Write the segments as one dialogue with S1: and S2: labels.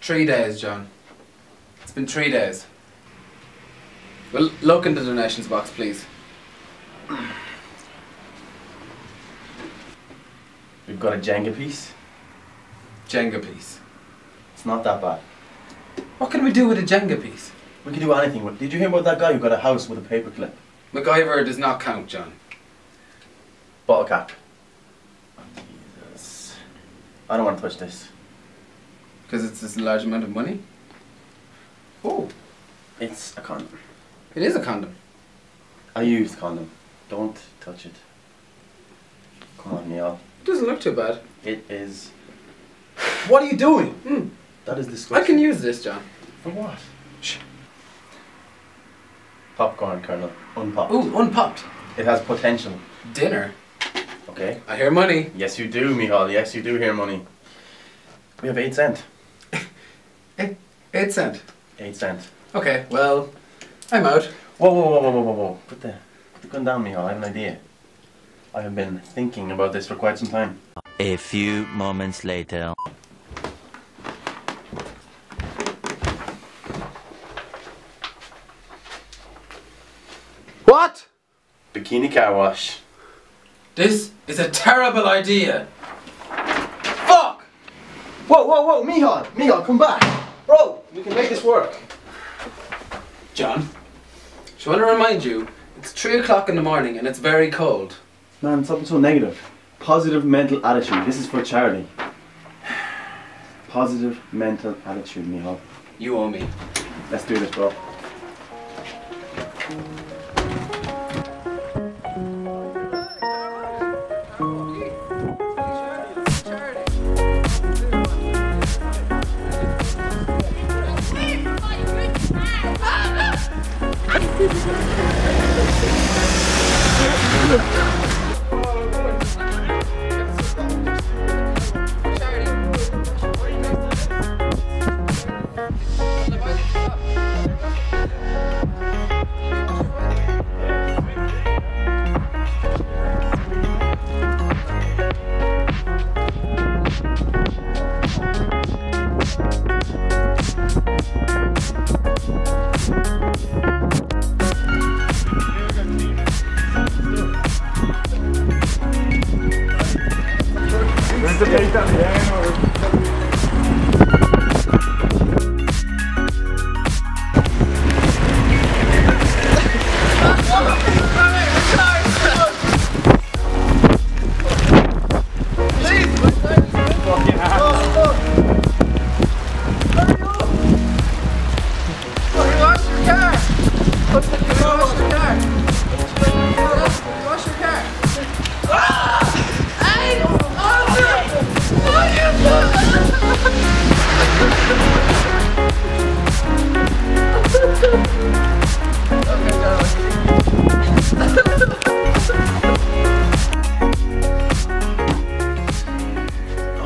S1: 3 days, John. It's been 3 days. Well, look in the donations box, please.
S2: We've got a Jenga piece.
S1: Jenga piece.
S2: It's not that bad.
S1: What can we do with a Jenga piece?
S2: We can do anything with. Did you hear about that guy who got a house with a paperclip?
S1: MacGyver does not count, John.
S2: Bottle cap. Oh, Jesus. I don't want to touch this.
S1: Because it's this large amount of money?
S2: Oh. It's a condom.
S1: It is a condom.
S2: I used condom. Don't touch it. Come on, Micheal.
S1: It doesn't look too bad.
S2: It is. What are you doing? That is disgusting.
S1: I can use this, John.
S2: For what? Shh. Popcorn kernel. Unpopped.
S1: Ooh, unpopped.
S2: It has potential.
S1: Dinner.
S2: Okay.
S1: I hear money.
S2: Yes, you do, Micheal. Yes, you do hear money. We have 8 cents.
S1: 8 cent.
S2: 8 cents.
S1: Okay, well, I'm out.
S2: Whoa, whoa, whoa, whoa, whoa, whoa, whoa. Put the gun down, Micheal. I have an idea. I have been thinking about this for quite some time.
S3: A few moments later.
S1: What?
S2: Bikini car wash.
S1: This is a terrible idea. Fuck!
S2: Whoa, whoa, whoa, Micheal! Micheal, come back! Bro, we can make this work.
S1: John, just want to remind you, it's 3 o'clock in the morning and it's very cold.
S2: Man, something so negative. Positive mental attitude. This is for charity. Positive mental attitude, Micheal.
S1: You owe me.
S2: Let's do this, bro.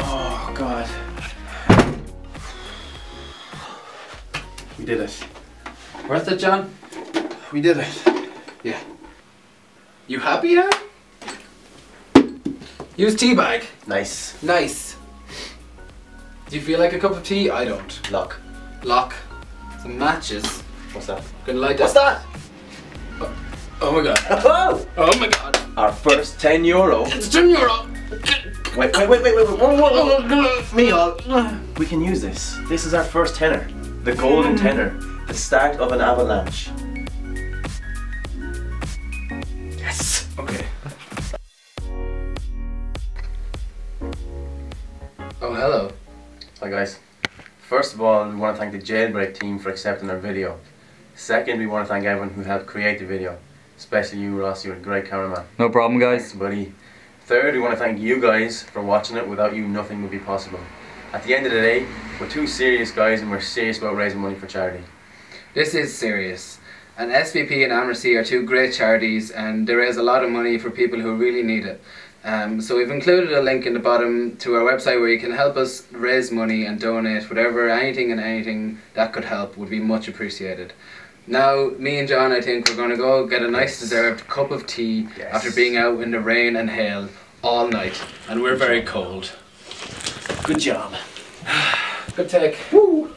S2: Oh God. We did it.
S1: Worth it, John?
S2: We did it.
S1: Yeah. You happy now? Use tea bag.
S2: Nice.
S1: Nice. Do you feel like a cup of tea? I don't.
S2: Lock.
S1: Lock. Some matches.
S2: What's that?
S1: Gonna light
S2: What's
S1: that?
S2: that?
S1: Oh my god.
S2: Oh!
S1: Oh my god.
S2: Our first €10.
S1: It's €10.
S2: Wait. Whoa. Micheal, we can use this. This is our first tenner. The golden tenner. The start of an avalanche. Yes!
S1: Okay. Oh, hello.
S2: Hi guys. First of all, we want to thank the Jailbreak team for accepting our video. Second, we want to thank everyone who helped create the video. Especially you, Ross, you're a great cameraman.
S3: No problem, guys.
S2: Thanks, buddy. Third, we want to thank you guys for watching it. Without you, nothing would be possible. At the end of the day, we're 2 serious guys and we're serious about raising money for charity.
S1: This is serious. And SVP and Amnesty are 2 great charities and they raise a lot of money for people who really need it. So we've included a link in the bottom to our website where you can help us raise money and donate whatever, anything that could help would be much appreciated. Now, me and John, I think we're going to go get a nice deserved cup of tea after being out in the rain and hail all night. And we're very cold.
S2: Good job.
S1: Good take.
S4: Woo!